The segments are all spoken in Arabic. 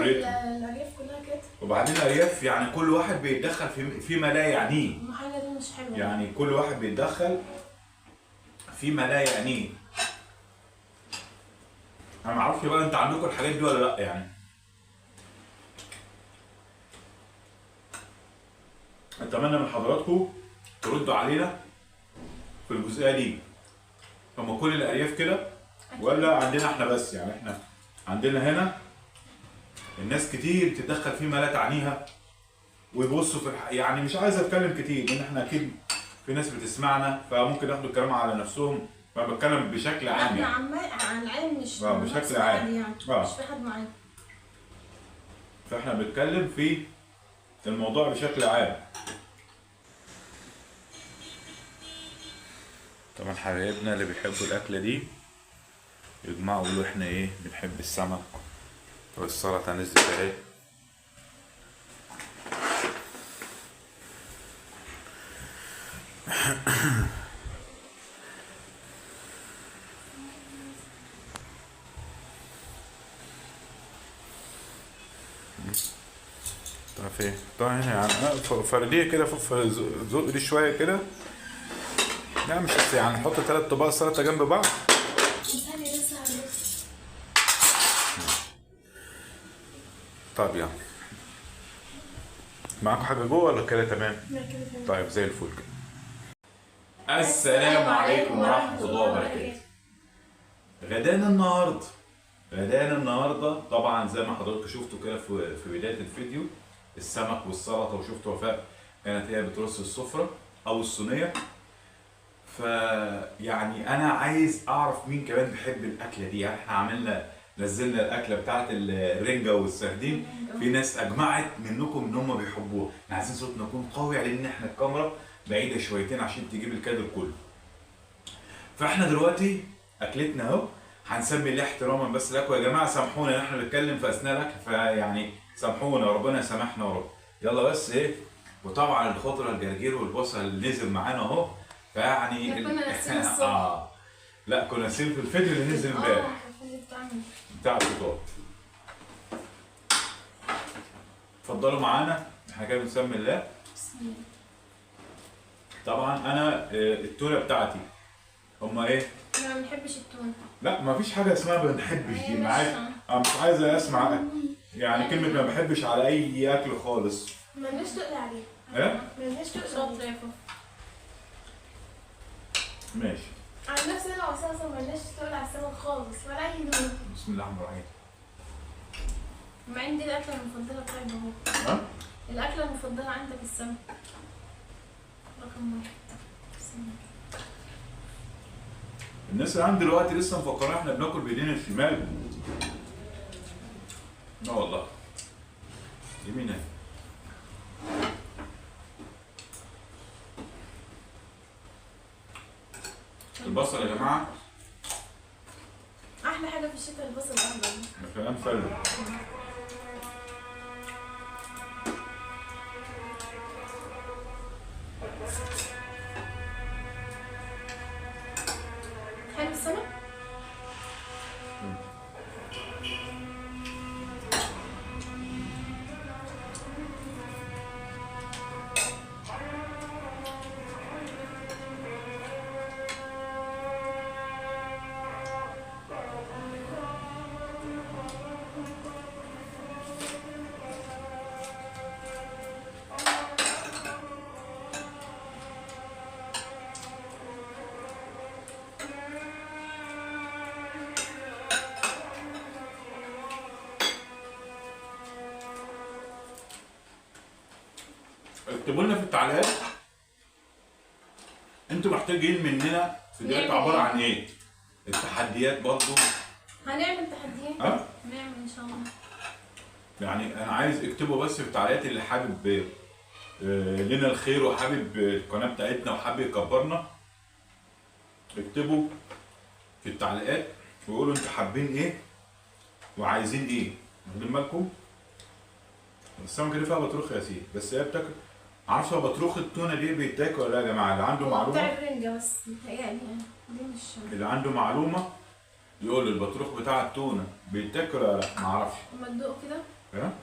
وريته. الارياف كلها كده. وبعدين الارياف يعني كل واحد بيتدخل فيما لا يعنيه. المحله دي مش حلوه. يعني كل واحد بيتدخل فيما لا يعنيه. انا ما اعرفش بقى انت عندكم الحاجات دي ولا لا يعني. اتمنى من حضراتكم تردوا علينا في الجزئيه دي. هم كل الارياف كده ولا عندنا احنا بس؟ يعني احنا عندنا هنا الناس كتير بتتدخل فيما لا تعنيها ويبصوا في يعني مش عايز اتكلم كتير لان احنا اكيد في ناس بتسمعنا فممكن ياخدوا الكلام على نفسهم. فانا بتكلم بشكل عام يعني. عن العلم مش بشكل عام يعني. مش في حد معانا. فاحنا بنتكلم في الموضوع بشكل عام. طبعا حبايبنا اللي بيحبوا الاكله دي يجمعوا يقولوا احنا ايه بنحب السمك والسلطه نزلت اهي. طب ايه؟ طب هنا يعني فرديه كده زق دي شويه كده. لا مش يعني نحط 3 طباق سلطه جنب بعض. طب يعني معاكم حاجه جوه ولا كده تمام؟ طيب زي الفل كده. السلام عليكم ورحمه الله وبركاته. غدانا النهارده طبعا زي ما حضراتكم شفتوا كده في بدايه الفيديو السمك والسلطه، وشفتوا وفاء كانت هي بترص السفره او الصينيه. فيعني انا عايز اعرف مين كمان بيحب الاكله دي. يعني احنا نزلنا الاكله بتاعت الرنجه والسردين، في ناس اجمعت منكم ان هم بيحبوها. احنا عايزين صوتنا يكون قوي لان احنا الكاميرا بعيده شويتين عشان تجيب الكادر كله. فاحنا دلوقتي اكلتنا اهو هنسمي الله احتراما بس لكم يا جماعه. سامحونا ان احنا بنتكلم في اثناء الاكل، فيعني سامحونا ربنا يسامحنا يا رب. يلا بس ايه. وطبعا الخضره الجرجير والبصل اللي نزل معانا اهو فيعني لا كنا نسيب في الفيديو اللي نزل امبارح بتاع الفطار. اتفضلوا معانا احنا كده بنسمي الله. طبعا انا التونه بتاعتي هما ايه؟ انا ما بنحبش التونه. لا ما فيش حاجه اسمها ما بنحبش دي معايا. انا مش عايز اسمع يعني كلمه ما بحبش على اي اكل خالص. مالناش تقل عليه. ايه؟ مالناش تقل عليه. ماشي. عن نفسي انا اساسا مالناش تقل على السمك خالص ولا اي نوع. بسم الله الرحمن الرحيم. مع ان دي الاكله المفضله بتاعتي اهو. ها؟ الاكله المفضله عندك السمك. رقم 1. الناس اللي عندي دلوقتي لسه مفكرين احنا بناكل بايدينا الشمال. لا والله. يمين. البصل يا جماعه احلى حاجه في الشتاء البصل الاخضر. كلام فعلا. حلو السمك. اكتبوا لنا في التعليقات انتوا محتاجين مننا فيديوهات عباره عن ايه؟ التحديات برضو هنعمل تحديات. هنعمل ان شاء الله. يعني انا عايز اكتبوا بس في التعليقات اللي حابب لنا الخير وحابب القناه بتاعتنا وحابب يكبرنا. اكتبوا في التعليقات وقولوا انتوا حابين ايه وعايزين ايه. واخدين بالكم؟ السمكه دي فيها بطروخ يا سيدي بس هي بتاكل. معرفش هو بطروخ التونه دي بيتاكل ولا يا جماعه؟ اللي عنده معلومه بتاع الرنجه بس متهيألي دي مش. اللي عنده معلومه يقول البطروخ بتاع التونه بيتاكل ولا لا؟ معرفش. اما تدوق كده. ها؟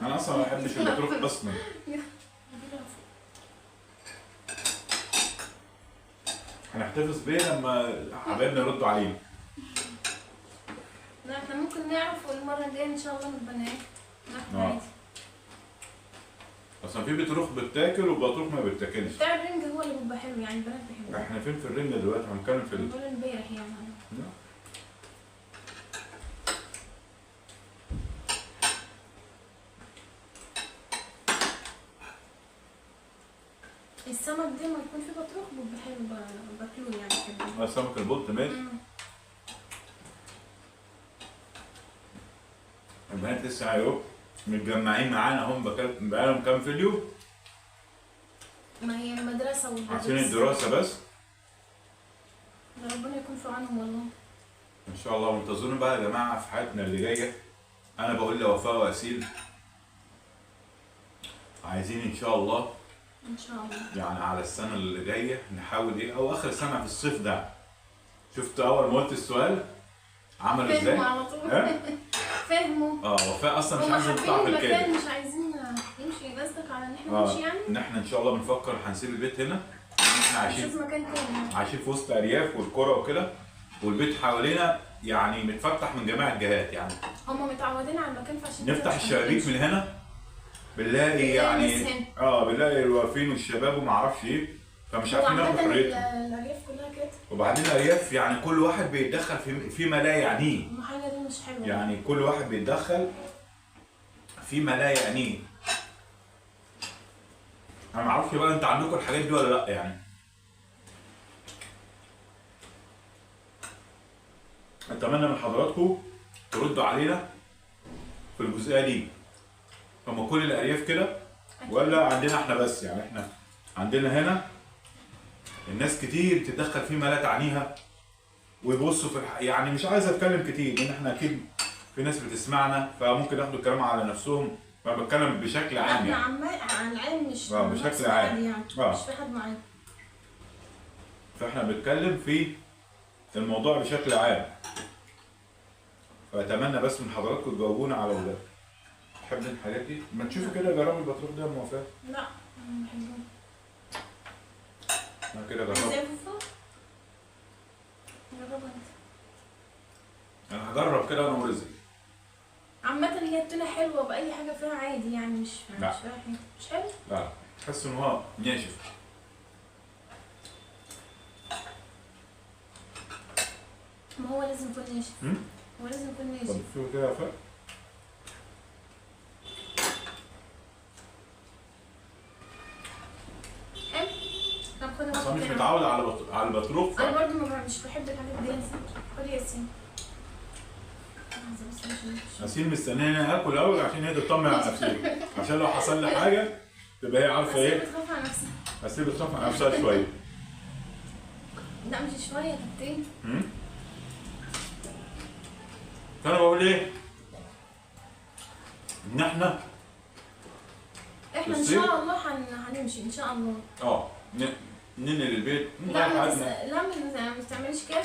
انا اصلا ما بحبش البطروخ اصلا. هنحتفظ بيه لما حبايبنا يردوا علينا. لا احنا ممكن نعرف المرة الجاية ان شاء الله نبقى ناكل عادي. اصلا في بطروخ بتاكل وبطروخ ما بتاكلش. بتاع الرنج هو اللي بيبقى حلو يعني البنات بيحبوه. احنا فين في الرنجة دلوقتي؟ هنتكلم في بنقول امبارح يعني. لا. السمك ده ما يكون فيه بطروخ بيبقى حلو باكلوه يعني كده. سمك البلط ماشي. البنات لسه اهو متجمعين معانا هم بقالهم كام فيديو؟ ما هي المدرسة والدراسة. عشان الدراسة بس. ربنا يكون في عونهم والله. ان شاء الله منتظرين بقى يا جماعة في حياتنا اللي جاية. انا بقول لوفاء واسيل عايزين ان شاء الله ان شاء الله يعني على السنة اللي جاية نحاول ايه او اخر سنة في الصيف ده. شفت اول ما قلت السؤال عملوا ازاي؟ فهموا على طول. فهموا. وفاء اصلا مش هما عايزة تطلع في حابين الكامل. المكان مش عايزين يمشي. قصدك على ان احنا نمشي يعني؟ ان احنا ان شاء الله بنفكر هنسيب البيت هنا. احنا عايشين نشوف مكان تاني. عايشين في وسط ارياف والقرى وكده، والبيت حوالينا يعني متفتح من جميع الجهات يعني. هما متعودين على المكان فعشان نفتح الشبابيك من هنا بنلاقي يعني بنلاقي الواقفين والشباب وما اعرفش ايه، فمش عارفين ناخد حريتهم. الارياف كلها كده. وبعدين الارياف يعني كل واحد بيتدخل فيما لا يعنيه. الحاجه دي مش حلوه. يعني كل واحد بيتدخل فيما لا يعنيه. انا ما اعرفش بقى انت عندكم الحاجات دي ولا لا يعني. اتمنى من حضراتكم تردوا علينا في الجزئيه دي. هم كل الارياف كده ولا عندنا احنا بس؟ يعني احنا عندنا هنا الناس كتير تتدخل فيما لا تعنيها ويبصوا في يعني مش عايز اتكلم كتير لان احنا اكيد في ناس بتسمعنا فممكن ياخدوا الكلام على نفسهم، فبتكلم بشكل عام يعني. عن العام مش بشكل عام يعني. مش في حد معانا. فاحنا بنتكلم في الموضوع بشكل عام. فاتمنى بس من حضراتكم تجاوبونا على تحب الحاجات دي؟ ما تشوفوا كده جربوا البطروخ ده يا ام وفاء. لا ما بحبوش. انا كده جربت. ازاي فوفا؟ جربها انت. انا هجرب كده انا ورزق. عامة هي التونة حلوة بأي حاجة فيها عادي يعني مش لا. فيها حاجة. مش حلو؟ لا تحس ان هو ناشف. ما هو لازم يكون ناشف. هو لازم يكون طب ناشف. شوفوا كده يا وفاء. حلو؟ طب خدها بس انا مش كده. متعود على البطروخ. أنا برضه مش بحب الحاجات دي. خد يا ياسين. ياسين مستنيني اكل الاول عشان هي تطمن على نفسها، عشان لو حصل لي حاجه تبقى هي عارفه ايه. بتخاف على نفسها. ياسين بتخاف على نفسها شويه. لا مش شوية يا كابتن. فانا بقول ايه؟ ان احنا ان شاء الله هنمشي ان شاء الله. ننقل البيت لا ما تعمليش كده.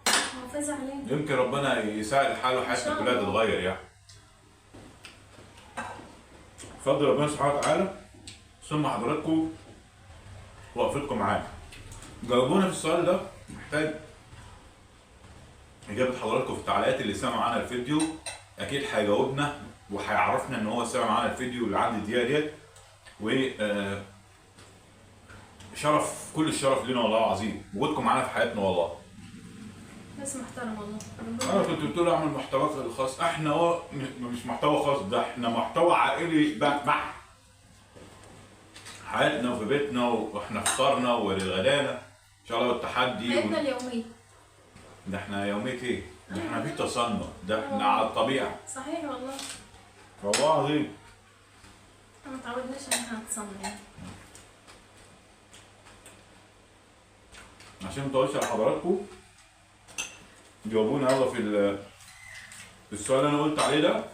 هو فاز علينا. يمكن ربنا يساعد الحال وحياتنا كلها تتغير يعني. بفضل ربنا سبحانه وتعالى ثم حضراتكم وقفتكم معانا. جاوبونا في السؤال ده، محتاج إجابة حضراتكم في التعليقات. اللي سمع معانا الفيديو أكيد هيجاوبنا وهيعرفنا إن هو سمع معانا الفيديو اللي عدى الدقيقة ديت. و شرف، كل الشرف لنا والله العظيم وجودكم معانا في حياتنا والله. ناس محترمة والله. أنا كنت بتقول أعمل محتواك الخاص، إحنا مش محتوى خاص، ده إحنا محتوى عائلي بحت. حياتنا وفي بيتنا وإحنا فطرنا ولغدانا إن شاء الله والتحدي. حياتنا اليومية. ده احنا يومية ايه؟ ده احنا في تصنع، ده احنا على الطبيعة. صحيح والله. والله العظيم. ما تعودناش ان احنا نتصنع يعني. عشان ما اطولش على حضراتكم جاوبونا يلا في السؤال اللي انا قلت عليه ده.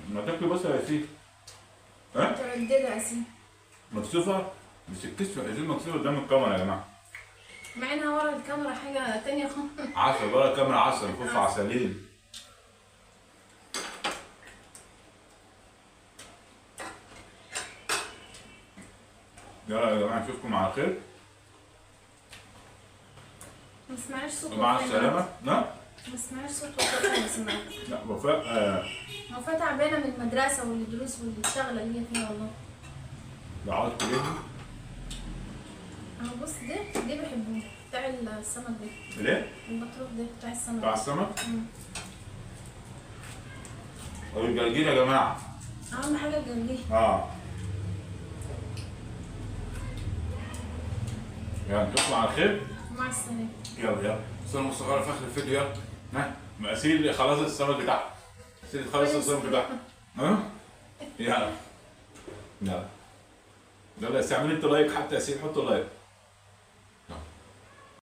ما تاكلوا بس يا ياسين. مترددة يا ياسين. مكسوفة؟ مش الكسفة يا ياسين، مكسوفة قدام الكاميرا يا جماعة. مع انها ورا الكاميرا حاجة تانية خالص. عسل ورا الكاميرا، عسل خوف عسلين. يلا يا جماعه نشوفكم على خير. ما سمعناش صوت مع وفاء. السلامه. لا ما سمعناش صوت وفاء خالص النهارده. لا وفاء وفاء تعبانه من المدرسه والدروس والشغله اللي هي فيها والله. دعوات كلهم. اهو بص ده بحبه بتاع السمك ده. ليه؟ البطروخ ده بتاع السمك. بتاع السمك؟ مم. والجرجير يا جماعه. اهم حاجه الجرجير. يلا نشوفكم على خير. مع السلامه. يلا استنوا مصغره في اخر الفيديو. يلا ها مقاسيل خلاص السمك بتاعها. سيدي خلاص السمك بتاعها. ها؟ يلا يلا يلا استعملوا انتوا لايك حتى يا سيدي حطوا لايك.